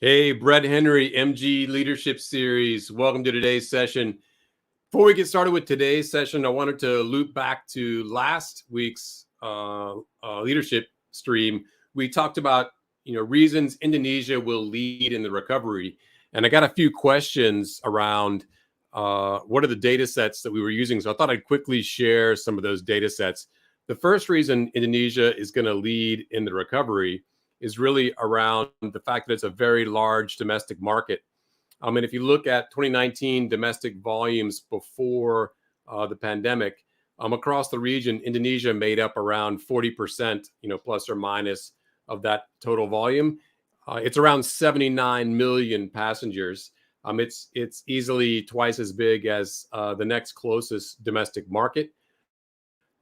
Hey, Brett Henry, MG Leadership Series. Welcome to today's session. Before we get started with today's session, I wanted to loop back to last week's leadership stream. We talked about reasons Indonesia will lead in the recovery, and I got a few questions around what are the data sets that we were using. So I thought I'd quickly share some of those data sets. The first reason Indonesia is going to lead in the recovery is really around the fact that it's a very large domestic market. And if you look at 2019 domestic volumes before the pandemic, across the region, Indonesia made up around 40%, plus or minus of that total volume. It's around 79 million passengers. It's easily twice as big as the next closest domestic market.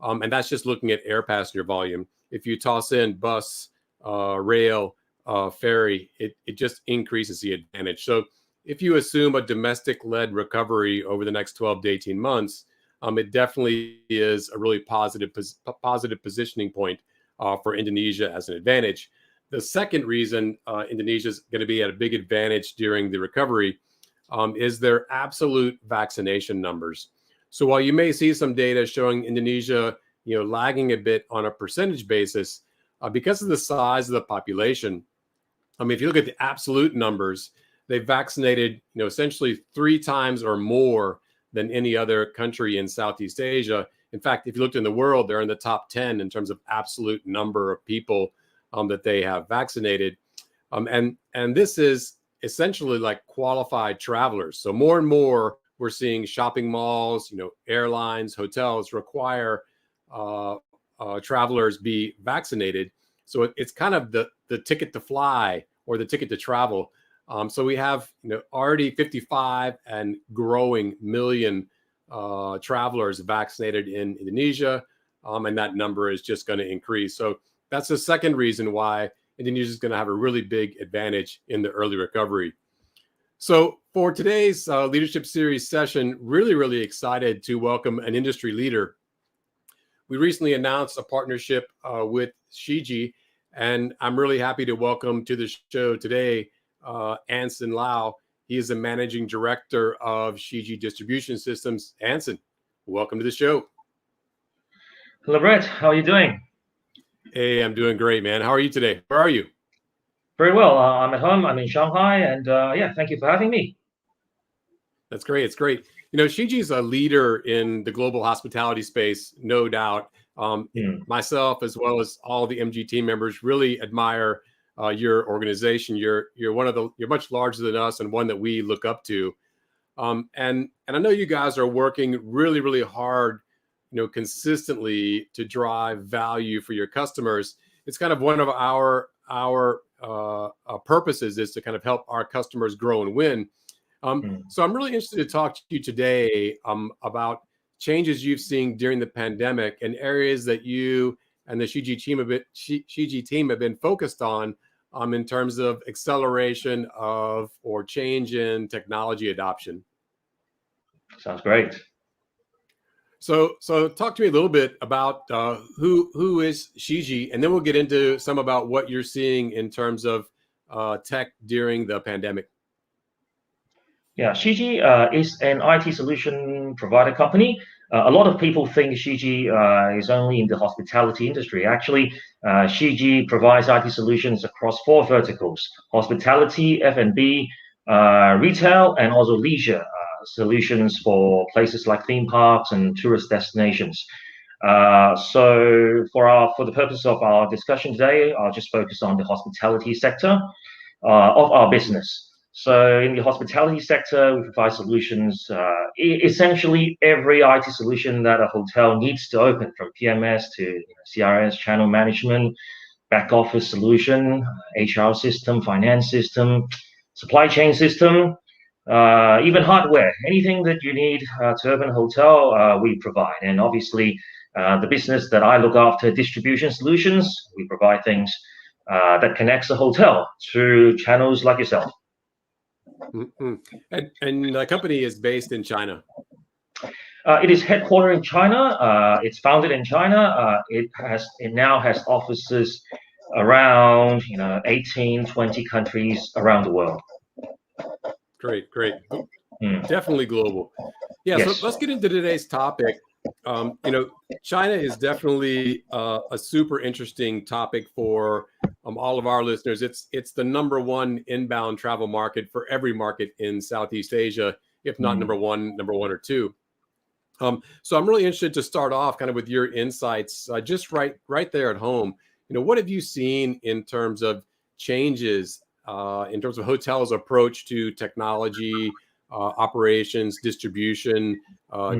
And that's just looking at air passenger volume. If you toss in bus, rail, ferry, it just increases the advantage. So if you assume a domestic-led recovery over the next 12 to 18 months, it definitely is a really positive positioning point for Indonesia as an advantage. The second reason Indonesia is going to be at a big advantage during the recovery is their absolute vaccination numbers. So while you may see some data showing Indonesia, lagging a bit on a percentage basis, because of the size of the population, if you look at the absolute numbers, they've vaccinated, essentially 3 times or more than any other country in Southeast Asia. In fact, if you looked in the world, they're in the top 10 in terms of absolute number of people that they have vaccinated. And this is essentially like qualified travelers. So more and more, we're seeing shopping malls, airlines, hotels require travelers be vaccinated. So it's kind of the ticket to fly or the ticket to travel. So we have already 55 and growing million travelers vaccinated in Indonesia, and that number is just going to increase. So that's the second reason why Indonesia is going to have a really big advantage in the early recovery. So for today's Leadership Series session, really excited to welcome an industry leader. We recently announced a partnership with Shiji, and I'm really happy to welcome to the show today Anson Lau. He is the managing director of Shiji Distribution Systems. Anson, welcome to the show. Hello, Brett. How are you doing? Hey, I'm doing great, man. How are you today? Where are you? Very well. I'm at home. I'm in Shanghai, and thank you for having me. That's great. It's great. Shiji is a leader in the global hospitality space, no doubt. Myself, as well as all the MG team members, really admire your organization. You're much larger than us and one that we look up to. And I know you guys are working really hard, consistently to drive value for your customers. It's kind of one of our purposes is to kind of help our customers grow and win. So I'm really interested to talk to you today about changes you've seen during the pandemic and areas that you and the Shiji team have been focused on in terms of acceleration of or change in technology adoption. Sounds great. So talk to me a little bit about who is Shiji, and then we'll get into some about what you're seeing in terms of tech during the pandemic. Yeah, Shiji is an IT solution provider company. A lot of people think Shiji is only in the hospitality industry. Actually, Shiji provides IT solutions across 4 verticals: hospitality, F&B, retail, and also leisure solutions for places like theme parks and tourist destinations. So for the purpose of our discussion today, I'll just focus on the hospitality sector of our business. So in the hospitality sector, we provide solutions, essentially every IT solution that a hotel needs to open, from PMS to CRS, channel management, back office solution, HR system, finance system, supply chain system, even hardware. Anything that you need to open a hotel, we provide. And obviously, the business that I look after, distribution solutions, we provide things that connects the hotel through channels like yourself. Mm-hmm. And the company is based in China. It is headquartered in China. It's founded in China. It now has offices around 18, 20 countries around the world. Great, great. Mm. Definitely global. Yeah, so Yes. let's get into today's topic. China is definitely a super interesting topic for all of our listeners. It's the number one inbound travel market for every market in Southeast Asia, if not number one or two. So I'm really interested to start off kind of with your insights, just right there at home. What have you seen in terms of changes, in terms of hotels' approach to technology, operations, distribution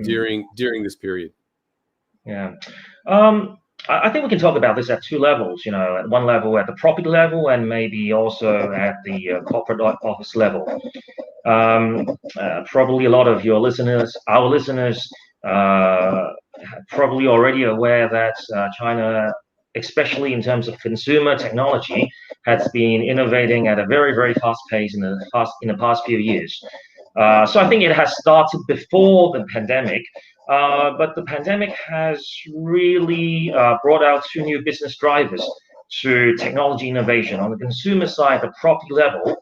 during this period? Yeah. I think we can talk about this at two levels, at one level at the property level and maybe also at the corporate office level. Probably a lot of our listeners, probably already aware that China, especially in terms of consumer technology, has been innovating at a very, very fast pace in the past few years. So I think it has started before the pandemic, but the pandemic has really brought out two new business drivers to technology innovation. On the consumer side, the property level,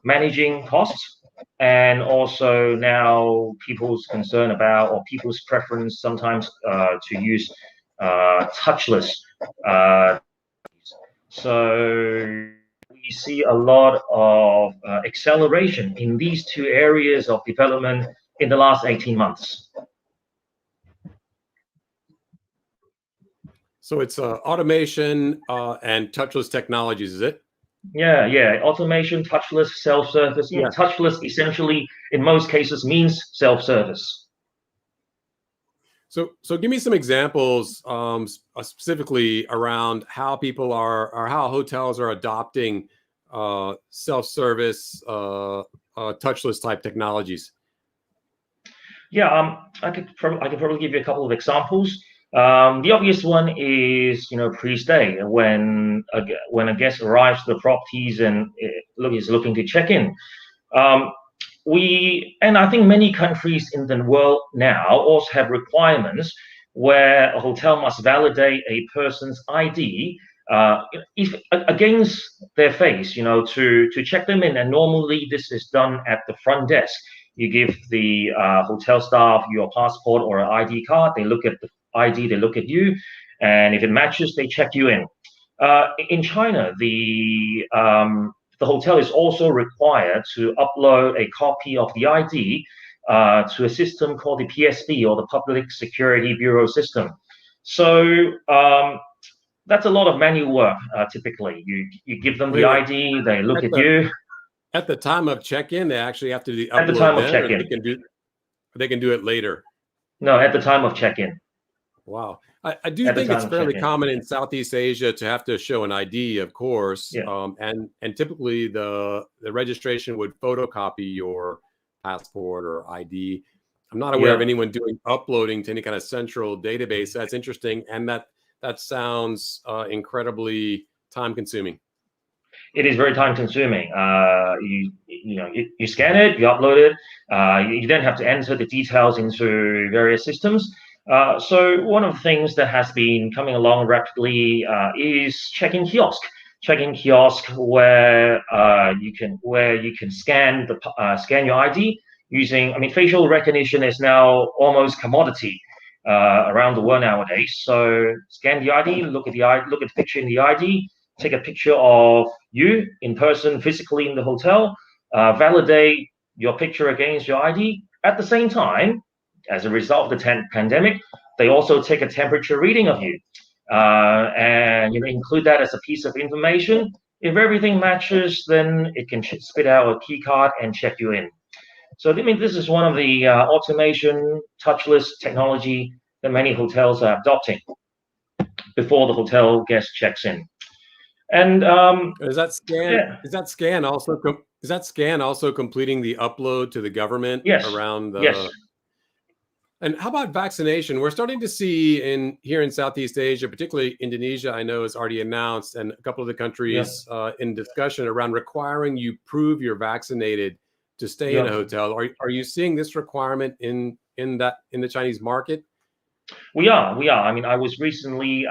managing costs, and also now people's concern about or people's preference sometimes to use touchless. So we see a lot of acceleration in these two areas of development in the last 18 months. So it's automation and touchless technologies, is it? Yeah. Automation, touchless, self-service. Yeah. Touchless essentially, in most cases, means self-service. So give me some examples, specifically around how people or how hotels are adopting self-service, touchless type technologies. Yeah, I could probably give you a couple of examples. The obvious one is, pre-stay when a guest arrives to the properties and is looking to check in. I think many countries in the world now also have requirements where a hotel must validate a person's ID against their face, to check them in. And normally this is done at the front desk. You give the hotel staff your passport or an ID card. They look at the ID, they look at you, and if it matches, they check you in. In China, the hotel is also required to upload a copy of the ID to a system called the PSB, or the Public Security Bureau system. So that's a lot of manual work. Typically, you give them the ID, they look at you. At the time of check-in, they actually have to upload at the time of check-in. They can do it later. No, at the time of check-in. Wow. I do think it's fairly common in Southeast Asia to have to show an ID, of course. Yeah. And typically the registration would photocopy your passport or ID. I'm not aware of anyone doing uploading to any kind of central database. That's interesting. And that sounds incredibly time consuming. It is very time consuming. You scan it, you upload it. You then have to enter the details into various systems. So one of the things that has been coming along rapidly is check-in kiosk. Check-in kiosk where you can scan your ID using. I mean, facial recognition is now almost commodity around the world nowadays. So scan the ID, look at the picture in the ID. Take a picture of you in person, physically in the hotel, validate your picture against your ID. At the same time, as a result of the pandemic, they also take a temperature reading of you, and include that as a piece of information. If everything matches, then it can spit out a key card and check you in. So I mean, this is one of the automation, touchless technology that many hotels are adopting before the hotel guest checks in. And is that scan also completing the upload to the government? Yes. Around the yes. And how about vaccination? We're starting to see here in Southeast Asia, particularly Indonesia, I know has already announced, and a couple of the countries in discussion around requiring you prove you're vaccinated to stay in a hotel. Are you seeing this requirement in the Chinese market? We are. I mean, I was recently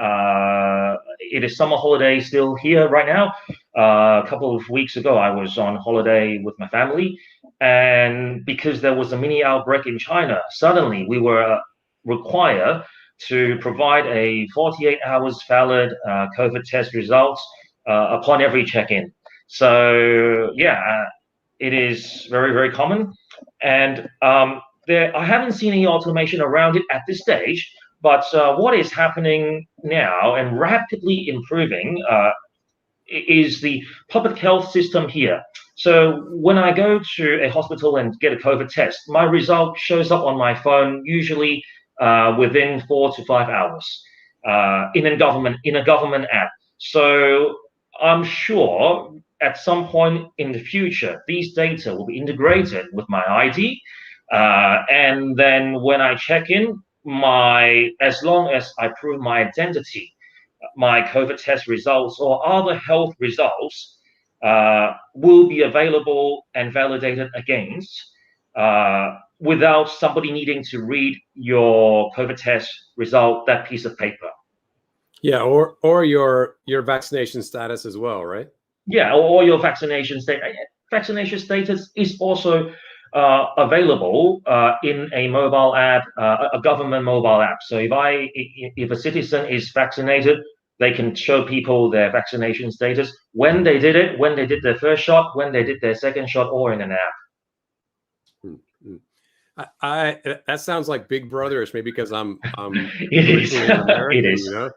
it is summer holiday still here right now. A couple of weeks ago, I was on holiday with my family, and because there was a mini outbreak in China, suddenly we were required to provide a 48 hours valid COVID test results upon every check-in. So yeah, it is very, very common. And I haven't seen any automation around it at this stage, but what is happening now and rapidly improving is the public health system here. So when I go to a hospital and get a COVID test, my result shows up on my phone usually within 4 to 5 hours in a government app. So I'm sure at some point in the future, these data will be integrated with my ID, and then when I check in, as long as I prove my identity, my COVID test results or other health results will be available and validated against without somebody needing to read your COVID test result, that piece of paper. Yeah, or your vaccination status as well, right? Yeah, or your vaccination status. Vaccination status is also available in a mobile app, a government mobile app. So if a citizen is vaccinated, they can show people their vaccination status, when they did it, when they did their first shot, when they did their second shot, or in an app. That sounds like Big Brotherish, maybe because I'm It is. American, It is. you know.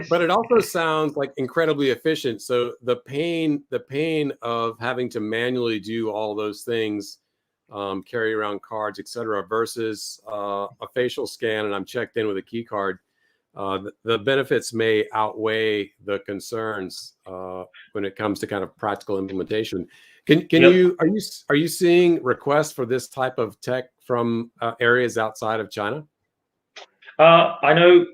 But it also sounds like incredibly efficient. So the pain of having to manually do all those things, carry around cards, etc., versus a facial scan and I'm checked in with a key card, the benefits may outweigh the concerns when it comes to kind of practical implementation. Can you are you seeing requests for this type of tech from areas outside of China? I know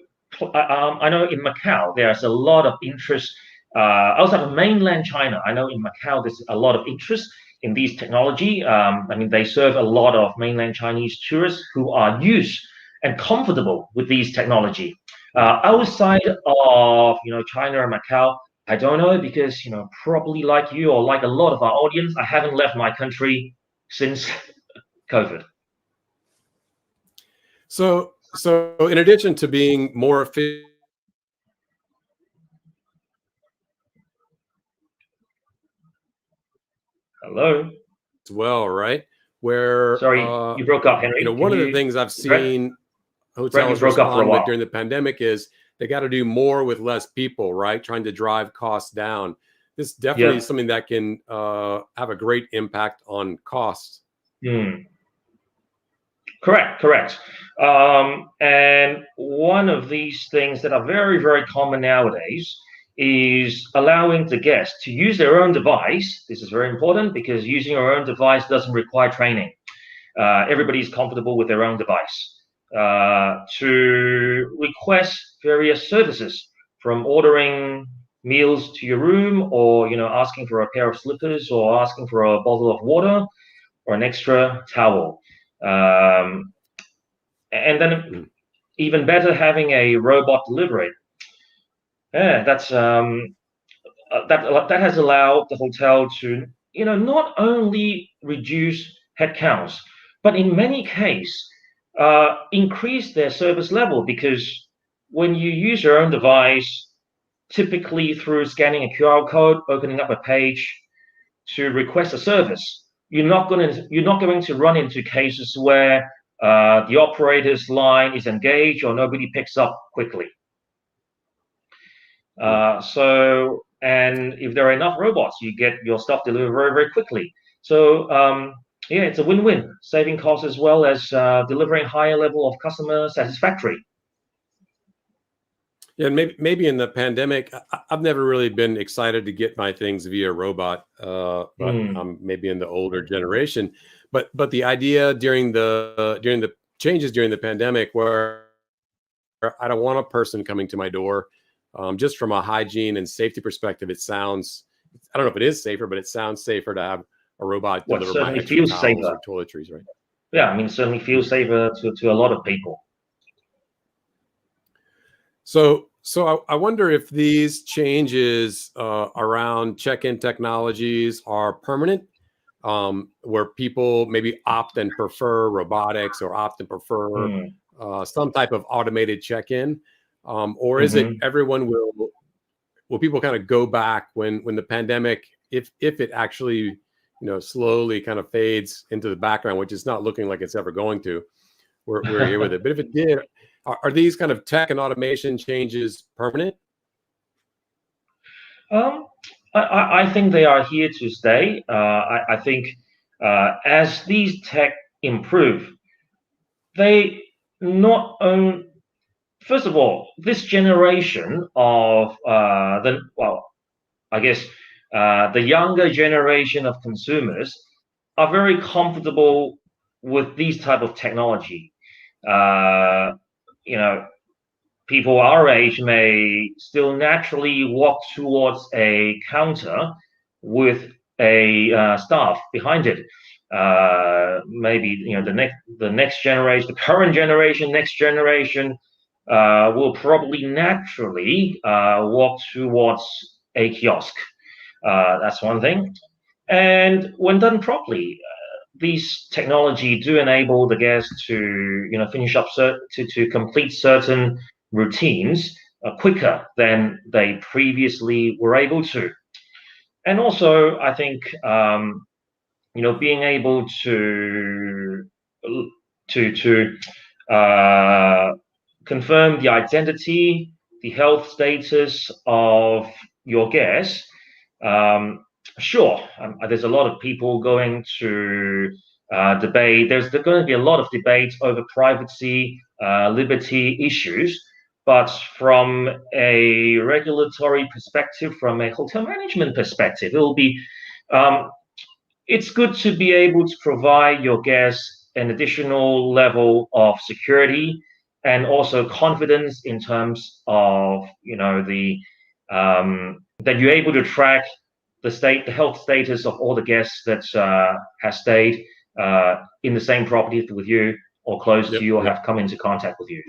in Macau there's a lot of interest outside of mainland China. I know in Macau there's a lot of interest in these technology. I mean, they serve a lot of mainland Chinese tourists who are used and comfortable with these technology. Outside of China and Macau, I don't know, because probably like you or like a lot of our audience, I haven't left my country since COVID. So in addition to being more efficient, Hello. as well, right? Where Sorry, you broke up, Henry. one of the things I've seen hotels respond with during the pandemic is they got to do more with less people, right? Trying to drive costs down. This definitely is something that can have a great impact on costs. Correct. And one of these things that are very, very common nowadays is allowing the guests to use their own device. This is very important because using your own device doesn't require training. Everybody's comfortable with their own device. To request various services, from ordering meals to your room, or asking for a pair of slippers, or asking for a bottle of water or an extra towel. And then even better, having a robot delivery. That's that has allowed the hotel to not only reduce headcounts, but in many cases increase their service level, because when you use your own device, typically through scanning a QR code, opening up a page to request a service, you're not going to run into cases where the operator's line is engaged or nobody picks up quickly. And if there are enough robots, you get your stuff delivered very, very quickly. So yeah, it's a win-win, saving costs as well as delivering higher level of customer satisfaction. Yeah, and maybe in the pandemic, I've never really been excited to get my things via robot, but I'm maybe in the older generation. But the idea during the changes during the pandemic, where I don't want a person coming to my door, just from a hygiene and safety perspective, it sounds, I don't know if it is safer, but it sounds safer to have a robot deliver my extra towels or toiletries, right? Yeah, I mean, certainly feels safer to a lot of people. So So I wonder if these changes around check-in technologies are permanent, where people maybe opt and prefer robotics or opt and prefer Mm. some type of automated check-in, or is it Mm-hmm. everyone will people kind of go back when the pandemic, if it actually slowly kind of fades into the background, which is not looking like it's ever going to. We're here with it, but if it did, are these kind of tech and automation changes permanent? Um, I think they are here to stay. I think as these tech improve, they not only first of all, this generation of I guess the younger generation of consumers are very comfortable with these type of technology. Uh, you know, people our age may still naturally walk towards a counter with a staff behind it. Maybe the next generation, the current generation, next generation will probably naturally walk towards a kiosk. That's one thing. And when done properly, these technology do enable the guests to finish up to complete certain routines quicker than they previously were able to. And also, I think being able to confirm the identity, the health status of your guests. Sure, there's a lot of people going to debate. There's going to be a lot of debate over privacy, liberty issues. But from a regulatory perspective, from a hotel management perspective, it will be it's good to be able to provide your guests an additional level of security and also confidence in terms of the that you're able to track the health status of all the guests that has stayed in the same property with you or close to you or have come into contact with you.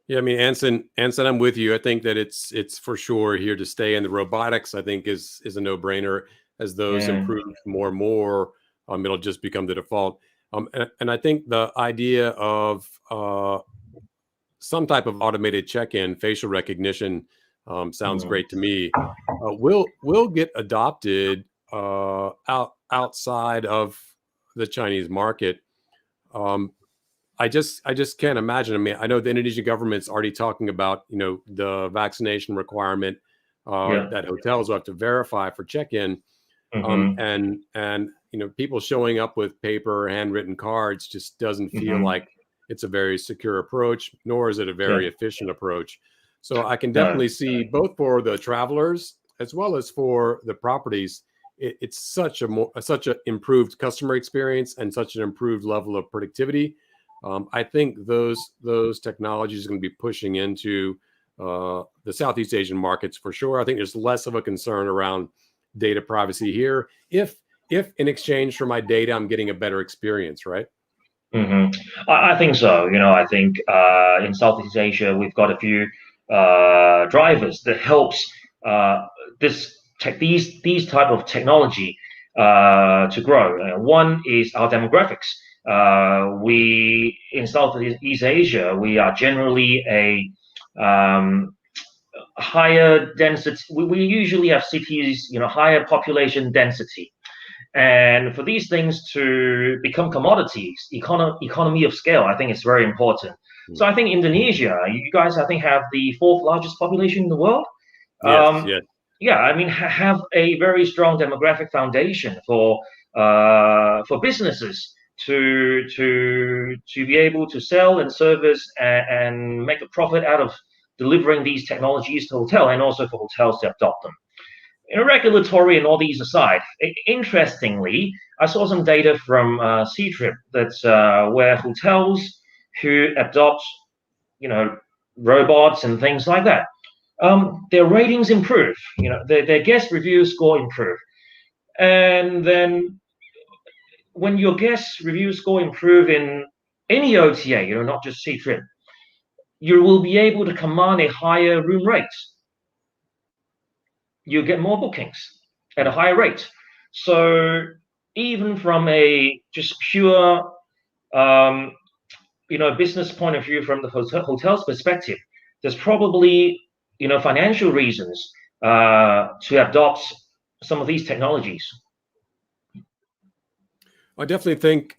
Yeah, I mean, Anson, I'm with you. I think that it's for sure here to stay, and the robotics, I think, is a no-brainer. As those Yeah. improve more and more, it'll just become the default. And I think the idea of some type of automated check-in, facial recognition, sounds Mm. great to me. Will get adopted outside of the Chinese market. Um, I just can't imagine. I mean, I know the Indonesian government's already talking about the vaccination requirement Yeah. that hotels will have to verify for check-in, Mm-hmm. and people showing up with paper handwritten cards just doesn't feel Mm-hmm. like it's a very secure approach, nor is it a very Yeah. efficient approach. So I can No. definitely see both for the travelers as well as for the properties. It's such a improved customer experience and such an improved level of productivity. I think those technologies are going to be pushing into the Southeast Asian markets for sure. I think there's less of a concern around data privacy here, if in exchange for my data I'm getting a better experience, right? I think so. I think in Southeast Asia we've got a few drivers that helps these type of technology to grow. One is our demographics. We in Southeast Asia we are generally a higher density. We usually have cities, higher population density. And for these things to become commodities, economy of scale, I think it's very important. So I think Indonesia, you guys, I think, have the fourth largest population in the world. Yes, Um, yes. yeah, I mean, have a very strong demographic foundation for businesses to be able to sell and service and make a profit out of delivering these technologies to hotel and also for hotels to adopt them. Regulatory and all these aside, interestingly, I saw some data from C-Trip that where hotels who adopt, you know, robots and things like that, their ratings improve. Their guest review score improve. And then when your guest review score improve in any OTA, not just C-Trip, you will be able to command a higher room rate. You get more bookings at a higher rate. So even from a just pure business point of view, from the hotel's perspective, there's probably financial reasons to adopt some of these technologies. I definitely think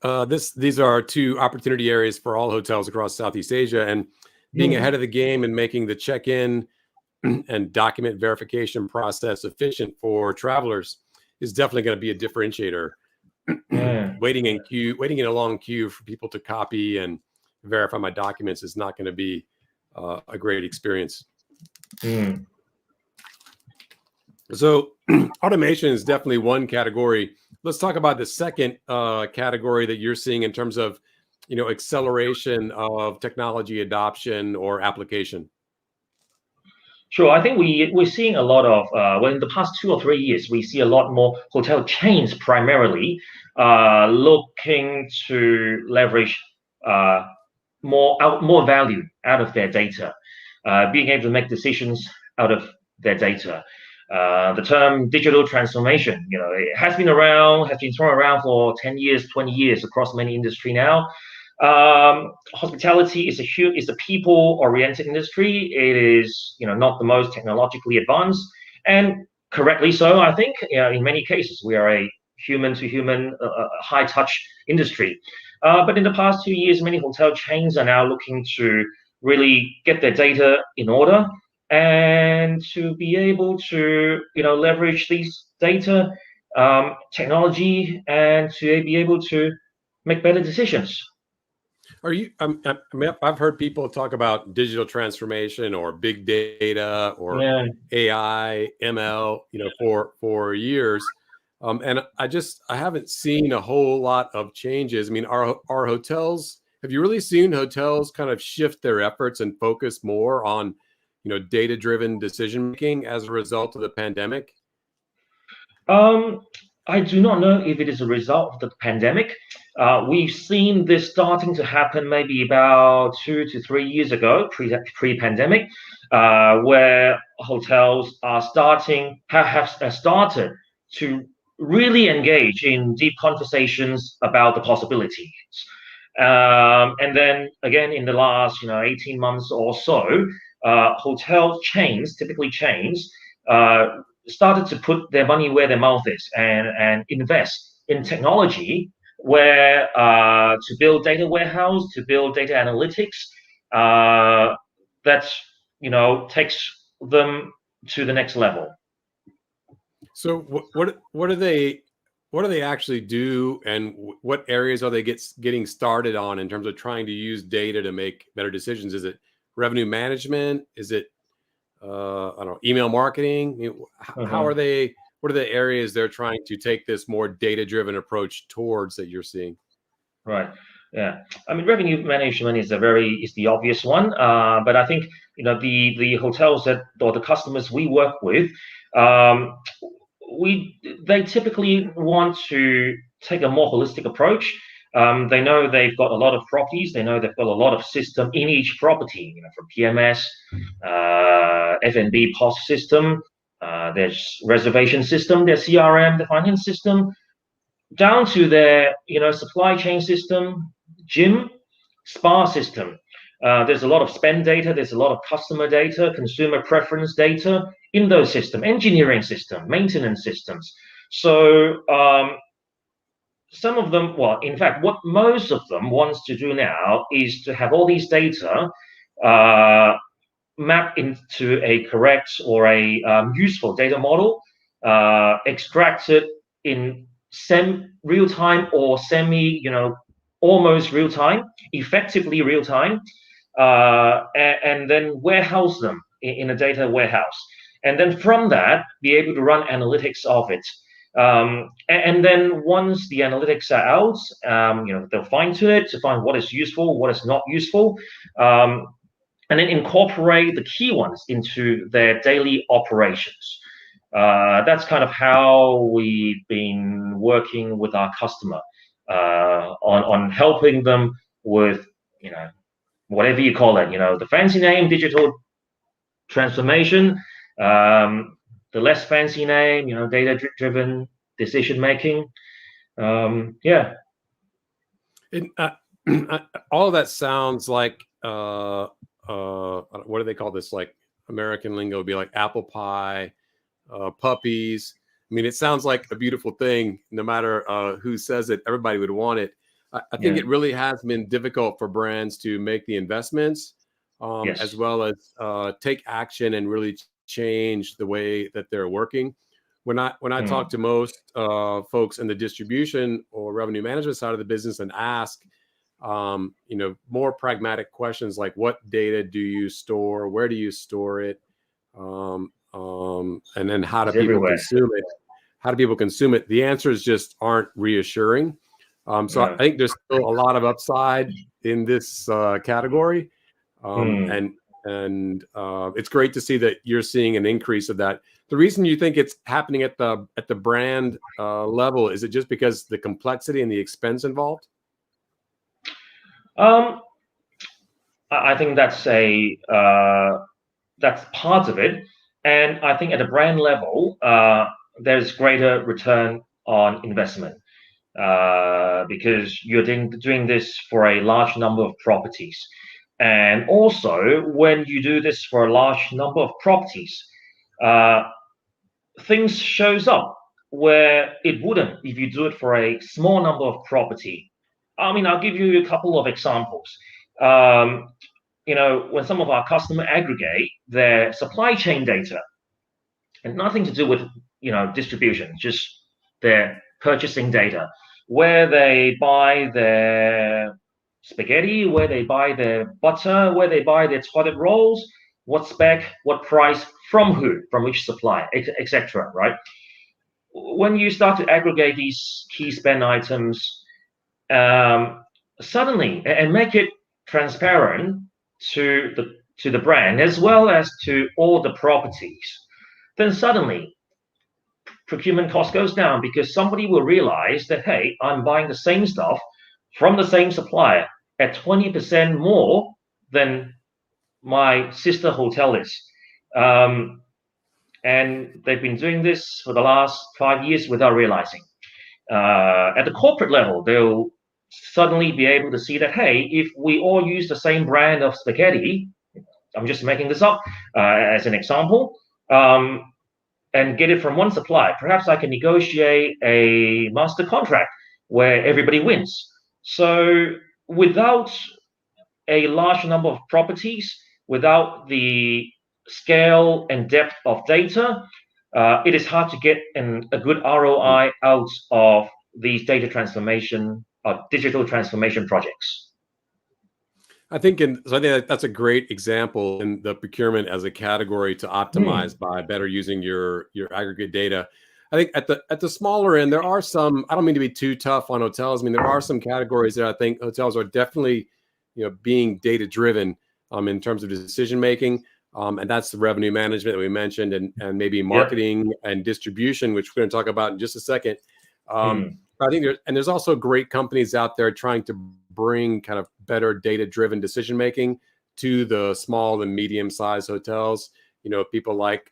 these are two opportunity areas for all hotels across Southeast Asia, and being ahead of the game and making the check-in and document verification process efficient for travelers is definitely going to be a differentiator. Waiting in a long queue for people to copy and verify my documents is not going to be a great experience. So automation is definitely one category. Let's talk about the second category that you're seeing in terms of, acceleration of technology adoption or application. Sure, I think we're seeing a lot of well, in the past 2 or 3 years, we see a lot more hotel chains primarily looking to leverage more value out of their data, being able to make decisions out of their data. The term digital transformation, it has been thrown around for 10 years, 20 years across many industry now. Hospitality is a people-oriented industry. It is, not the most technologically advanced, and correctly so. I think, in many cases, we are a human-to-human, high-touch industry. But in the past 2 years, many hotel chains are now looking to really get their data in order and to be able to, leverage these data technology and to be able to make better decisions. Are you? I've heard people talk about digital transformation or big data or AI, ML, for years, and I haven't seen a whole lot of changes. I mean, are hotels? Have you really seen hotels kind of shift their efforts and focus more on, data-driven decision making as a result of the pandemic? I do not know if it is a result of the pandemic. We've seen this starting to happen maybe about 2 to 3 years ago, pre-pandemic, where hotels have started to really engage in deep conversations about the possibilities. And then again, in the last 18 months or so, hotel chains, typically chains, started to put their money where their mouth is and invest in technology where to build data warehouse, to build data analytics that takes them to the next level. So what do they actually do, and what areas are they getting started on in terms of trying to use data to make better decisions? Is it revenue management? Is it I don't know, email marketing? How are they? What are the areas they're trying to take this more data-driven approach towards that you're seeing? Right. Yeah. I mean, revenue management is the obvious one. But I think the hotels or the customers we work with, they typically want to take a more holistic approach. They know they've got a lot of properties. They know they've got a lot of system in each property, from PMS, F&B POS system, there's reservation system, their CRM, the finance system, down to their supply chain system, gym, spa system. There's a lot of spend data. There's a lot of customer data, consumer preference data in those systems, engineering system, maintenance systems. So some of them, well, in fact, what most of them wants to do now is to have all these data mapped into a correct or a useful data model, extracted in real time or almost real time, effectively real time, and then warehouse them in a data warehouse. And then from that, be able to run analytics of it. And then once the analytics are out, they'll fine tune it to find what is useful, what is not useful, and then incorporate the key ones into their daily operations. That's kind of how we've been working with our customer on helping them with whatever you call it, the fancy name, digital transformation, the less fancy name, data-driven decision making. Yeah. All of that sounds like what do they call this? Like American lingo would be like apple pie, puppies. I mean, it sounds like a beautiful thing. No matter who says it, everybody would want it. I think it really has been difficult for brands to make the investments, as well as take action and really change the way that they're working. When I talk to most folks in the distribution or revenue management side of the business and ask, more pragmatic questions like what data do you store, where do you store it, and then how do people consume it? How do people consume it? The answers just aren't reassuring. So I think there's still a lot of upside in this category, and it's great to see that you're seeing an increase of that. The reason you think it's happening at the brand level, is it just because the complexity and the expense involved? I think that's part of it, and I think at the brand level, there's greater return on investment because you're doing this for a large number of properties, and also when you do this for a large number of properties, things shows up where it wouldn't if you do it for a small number of property. I mean, I'll give you a couple of examples. When some of our customers aggregate their supply chain data, and nothing to do with distribution, just their purchasing data, where they buy their spaghetti, where they buy their butter, where they buy their toilet rolls, what spec, what price, from who, from which supplier, etc. Right? When you start to aggregate these key spend items, suddenly, and make it transparent to the brand as well as to all the properties, then suddenly procurement cost goes down because somebody will realize that, hey, I'm buying the same stuff from the same supplier at 20% more than my sister hotel is. And they've been doing this for the last 5 years without realizing. At the corporate level, they'll suddenly be able to see that, hey, if we all use the same brand of spaghetti, I'm just making this up as an example, and get it from one supplier, perhaps I can negotiate a master contract where everybody wins. So without a large number of properties, without the scale and depth of data, it is hard to get a good ROI out of these data transformation or digital transformation projects. I think that's a great example in the procurement as a category to optimize by better using your aggregate data. I think at the smaller end, there are some, I don't mean to be too tough on hotels. I mean, there are some categories that I think hotels are definitely, being data driven in terms of decision making. And that's the revenue management that we mentioned, and maybe marketing and distribution, which we're going to talk about in just a second. I think there's also great companies out there trying to bring kind of better data-driven decision making to the small and medium-sized hotels. People like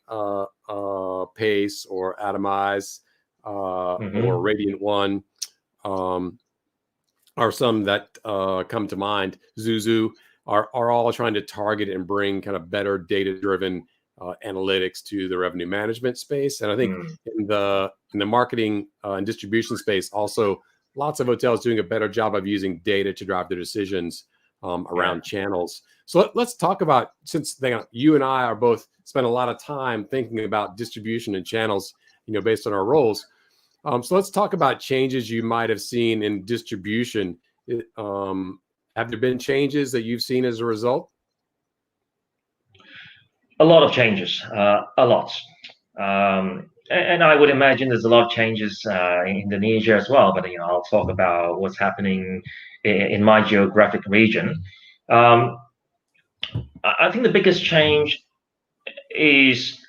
Pace or Atomize or Radiant One are some that come to mind. Zuzu are all trying to target and bring kind of better data-driven analytics to the revenue management space. And I think in the marketing and distribution space, also lots of hotels doing a better job of using data to drive their decisions around channels. So let's talk about, since you and I are both spend a lot of time thinking about distribution and channels, based on our roles. So let's talk about changes you might have seen in distribution. Have there been changes that you've seen as a result? A lot of changes, a lot. And I would imagine there's a lot of changes in Indonesia as well. But I'll talk about what's happening in my geographic region. I think the biggest change is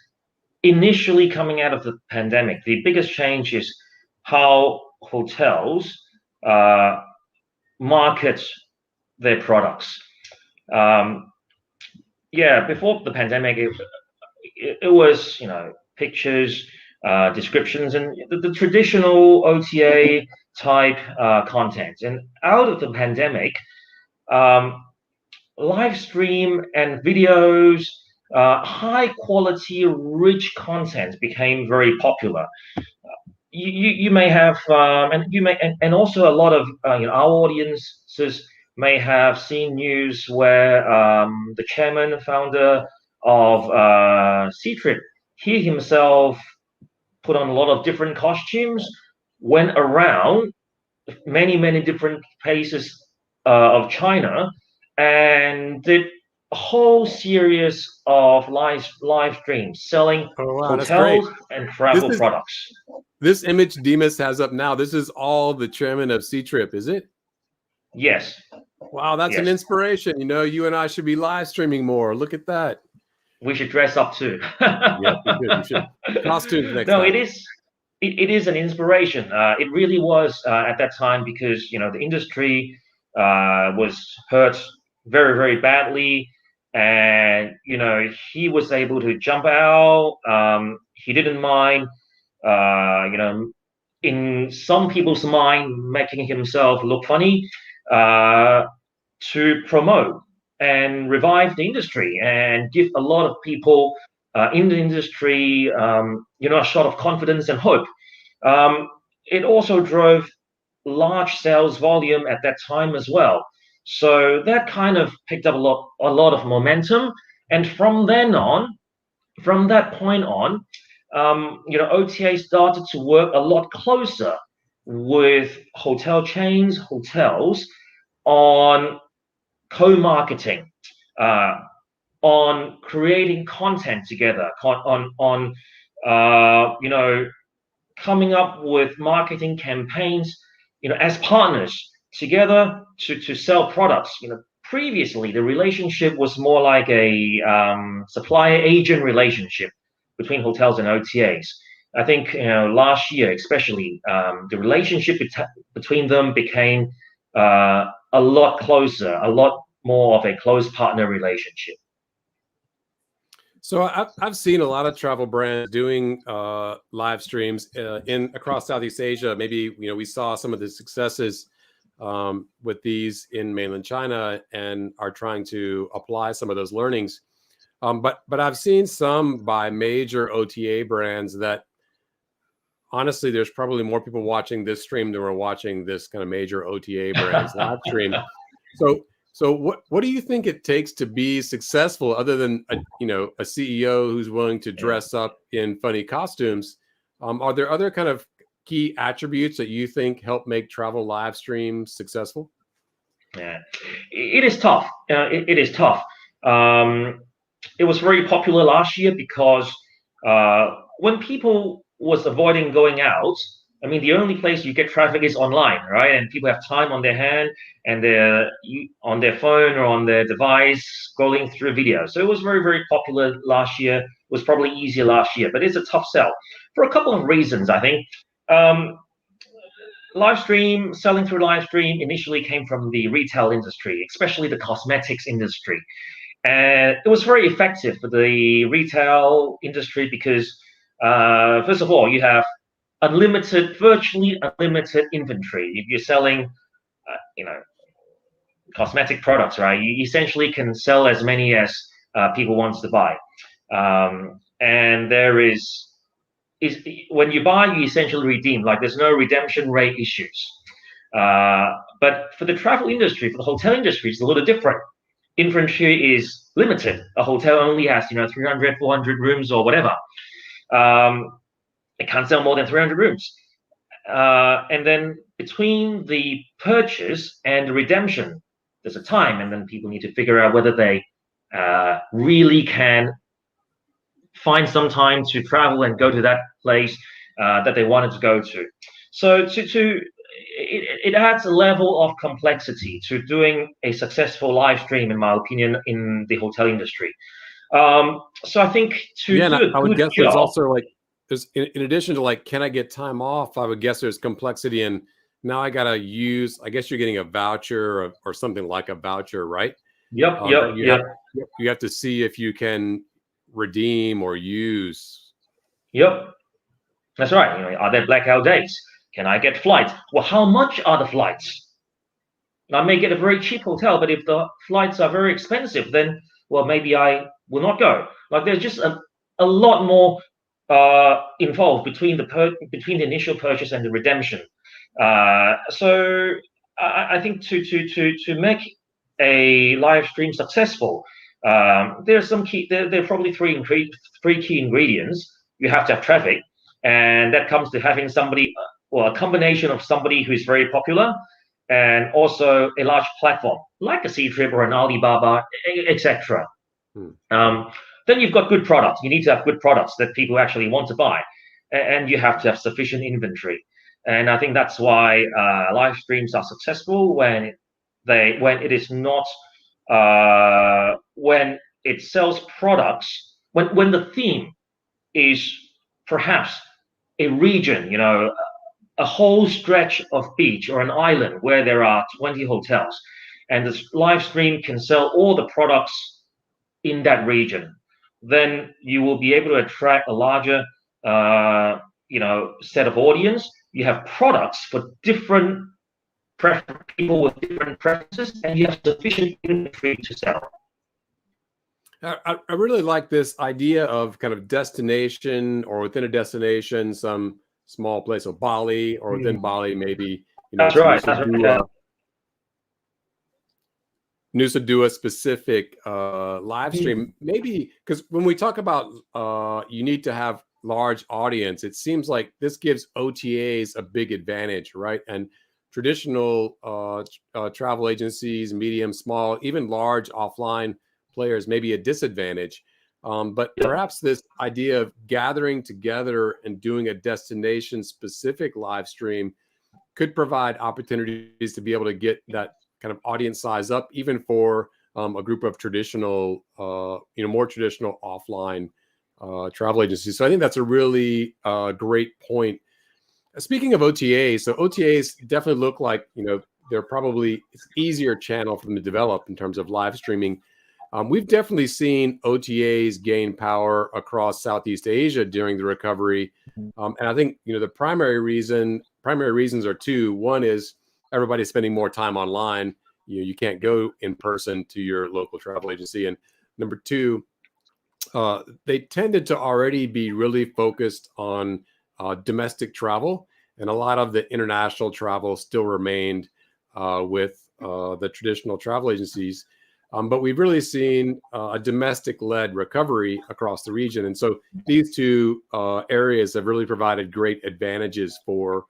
initially coming out of the pandemic. The biggest change is how hotels market their products. Um, yeah, before the pandemic, it was, pictures, descriptions, and the traditional OTA type content. And out of the pandemic, um, live stream and videos, high quality, rich content became very popular. You may have, and also a lot of our audiences may have seen news where the chairman founder of Ctrip, he himself put on a lot of different costumes, went around many different places of China, and did a whole series of live streams selling Oh wow, that's great. hotels and This travel is products. this image Demas has up now. This is all the chairman of Ctrip, is it? Yes, Wow, that's an yes. inspiration. You and I should be live streaming more. Look at that. We should dress up too. Yes, we should. We should. Costumes next No, time. it is an inspiration. It really was at that time because the industry was hurt very badly, and he was able to jump out. He didn't mind, in some people's mind, making himself look funny to promote and revive the industry and give a lot of people in the industry, a shot of confidence and hope. Um, it also drove large sales volume at that time as well. So that kind of picked up a lot of momentum. And from that point on, OTA started to work a lot closer with hotel chains, hotels on co-marketing, uh, on creating content together, on coming up with marketing campaigns, as partners together to sell products. Previously the relationship was more like a supplier agent relationship between hotels and OTAs. I think last year, especially, the relationship between them became a lot closer, a lot more of a close partner relationship. So I've seen a lot of travel brands doing live streams in across Southeast Asia. Maybe we saw some of the successes with these in mainland China and are trying to apply some of those learnings. But I've seen some by major OTA brands that honestly, there's probably more people watching this stream than were watching this kind of major OTA brands live stream. So what do you think it takes to be successful, other than a CEO who's willing to dress up in funny costumes? Are there other kind of key attributes that you think help make travel live streams successful? Yeah, it is tough. It is tough. It was very popular last year because when people was avoiding going out, I mean, the only place you get traffic is online, right? And people have time on their hand and they're on their phone or on their device scrolling through video. So it was very popular last year. It was probably easier last year, but it's a tough sell for a couple of reasons, I think. Selling through live stream initially came from the retail industry, especially the cosmetics industry. And it was very effective for the retail industry because, first of all, you have virtually unlimited inventory. If you're selling, cosmetic products, right? You essentially can sell as many as people wants to buy. And there is when you buy, you essentially redeem. Like there's no redemption rate issues. But for the travel industry, for the hotel industry, it's a little different. Inventory is limited. A hotel only has 300, 400 rooms or whatever. It can't sell more than 300 rooms. And then between the purchase and the redemption, there's a time, and then people need to figure out whether they really can find some time to travel and go to that place that they wanted to go to. So it adds a level of complexity to doing a successful live stream, in my opinion, in the hotel industry. So I think to do a good I would guess job, there's also there's in addition to can I get time off? I would guess there's complexity in now I gotta use. I guess you're getting a voucher or something like a voucher, right? Yep. that Yep. Yep. you have to see if you can redeem or use. Yep. That's right. You know, are there blackout dates? Can I get flights? Well, how much are the flights? I may get a very cheap hotel, but if the flights are very expensive, then well, maybe I will not go. Like there's just a lot more involved between between the initial purchase and the redemption. So I think to make a live stream successful, there's some key. There are probably three key ingredients. You have to have traffic, and that comes to having somebody, or a combination of somebody who is very popular, and also a large platform like a Ctrip or an Alibaba, etc. Then you've got good products. You need to have good products that people actually want to buy, and you have to have sufficient inventory. And I think that's why live streams are successful when it is not when it sells products, when the theme is perhaps a region, a whole stretch of beach or an island where there are 20 hotels, and the live stream can sell all the products in that region, then you will be able to attract a larger set of audience. You have products for different people with different preferences, and you have sufficient inventory to sell. I really like this idea of kind of destination, or within a destination, some small place, so Bali, or within Bali, maybe, That's right. That's right. Nusa Dua specific live stream, maybe, because when we talk about you need to have large audience, it seems like this gives OTAs a big advantage, right? And traditional travel agencies, medium, small, even large offline players may be a disadvantage. But perhaps this idea of gathering together and doing a destination specific live stream could provide opportunities to be able to get that kind of audience size up, even for a group of traditional, more traditional offline travel agencies. So I think that's a really great point. Speaking of OTAs, so OTAs definitely look like, they're probably it's easier channel for them to develop in terms of live streaming. We've definitely seen OTAs gain power across Southeast Asia during the recovery. And I think, the primary reasons are two. One is everybody's spending more time online. You can't go in person to your local travel agency. And number two, they tended to already be really focused on domestic travel, and a lot of the international travel still remained with the traditional travel agencies. But we've really seen a domestic-led recovery across the region. And so these two areas have really provided great advantages for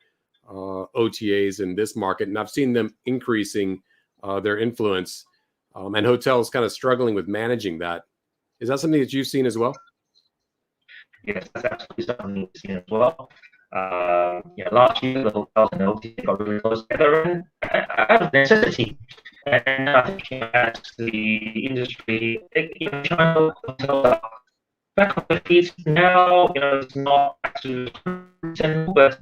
OTAs in this market. And I've seen them increasing their influence, and hotels kind of struggling with managing that. Is that something that you've seen as well? Yes, that's absolutely something we've seen as well. Last year the hotels and OTA got really close together out of necessity. And I think as the industry, China hotels are back on their feet now. It's not actually 100%, but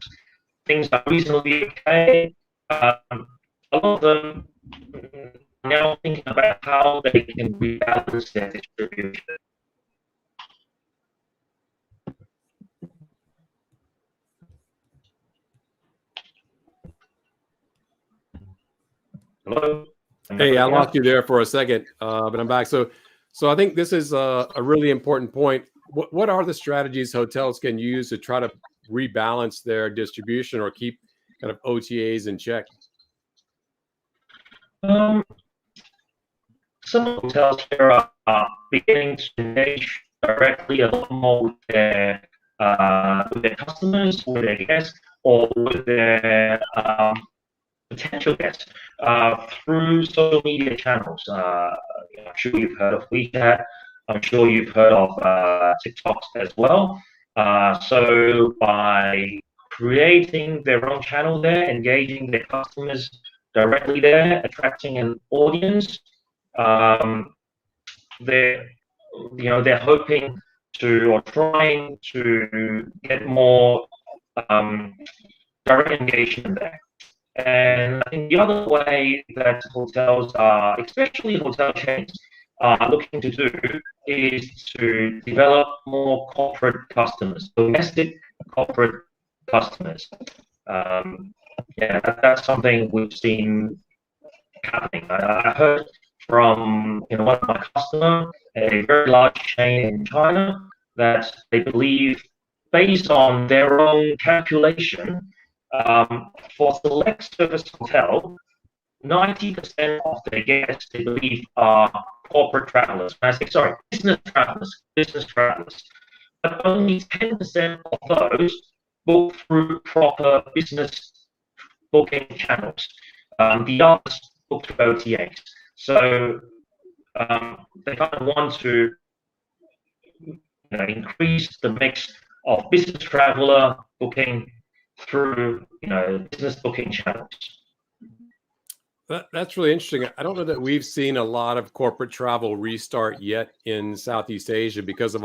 things are reasonably okay. A lot of them are now thinking about how they can rebalance their distribution. Hello? Hey, I lost you there for a second, but I'm back. So I think this is a really important point. What are the strategies hotels can use to try to rebalance their distribution or keep kind of OTAs in check? Some hotels here are beginning to engage directly a lot more with their customers, with their guests, or with their potential guests through social media channels. I'm sure you've heard of WeChat. I'm sure you've heard of TikTok as well. So by creating their own channel there, engaging their customers directly there, attracting an audience, they're hoping to, or trying to get more direct engagement there. And I think the other way that hotels are, especially hotel chains, are looking to do is to develop more corporate customers, domestic corporate customers. Yeah, that's something we've seen happening. I heard from one of my customers, a very large chain in China, that they believe, based on their own calculation, for select service hotel, 90% of their guests they believe are corporate travelers. When I say sorry, business travelers, but only 10% of those book through proper business booking channels. The others book through OTAs. So they kind of want to increase the mix of business traveler booking through business booking channels. That's really interesting. I don't know that we've seen a lot of corporate travel restart yet in Southeast Asia because of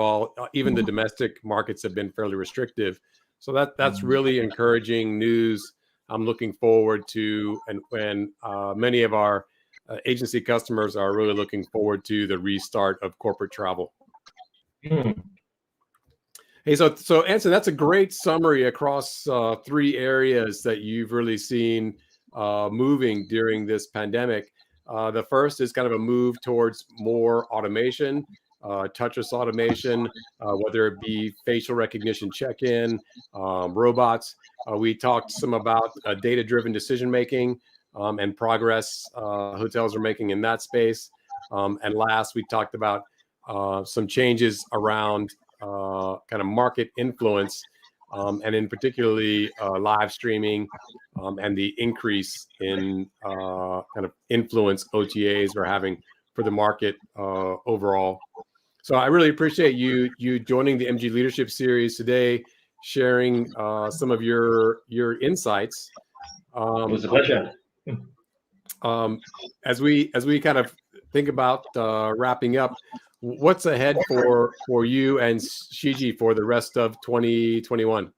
even the domestic markets have been fairly restrictive. So that's really encouraging news. I'm looking forward to, and when many of our agency customers are really looking forward to the restart of corporate travel. Hey, so Anson, that's a great summary across 3 areas that you've really seen moving during this pandemic. The first is kind of a move towards more automation, touchless automation, whether it be facial recognition check-in, robots. We talked some about data-driven decision-making and progress hotels are making in that space. And last, we talked about some changes around kind of market influence, and in particularly live streaming and the increase in kind of influence OTAs are having for the market overall. So I really appreciate you joining the MG Leadership Series today, sharing some of your insights. It was a pleasure. As we kind of think about wrapping up, what's ahead for you and Shiji for the rest of 2021?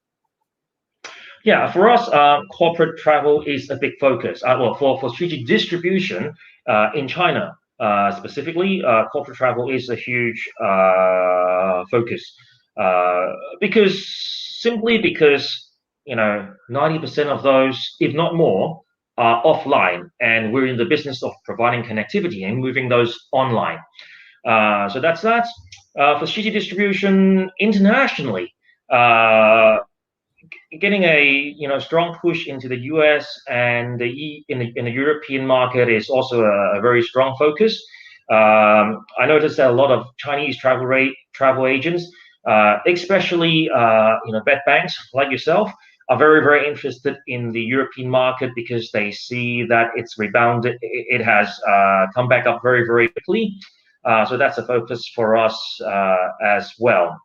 Yeah, for us, corporate travel is a big focus. Well, for Shiji distribution in China specifically, corporate travel is a huge focus simply because 90% of those, if not more, are offline, and we're in the business of providing connectivity and moving those online. So that's that. For Shiji distribution internationally, getting a strong push into the US and in the European market is also a very strong focus. I noticed that a lot of Chinese travel agents, especially bed banks like yourself, are very, very interested in the European market because they see that it's rebounded. It has come back up very, very quickly. So that's a focus for us as well.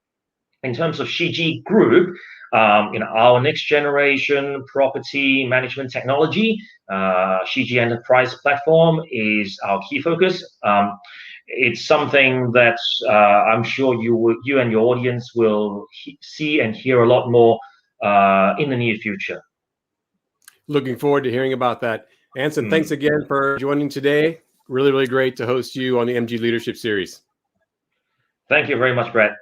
In terms of Shiji Group, our next generation property management technology, Shiji Enterprise Platform, is our key focus. It's something that I'm sure you and your audience will see and hear a lot more in the near future. Looking forward to hearing about that. Anson, thanks again for joining today. Really, really great to host you on the MG Leadership Series. Thank you very much, Brett.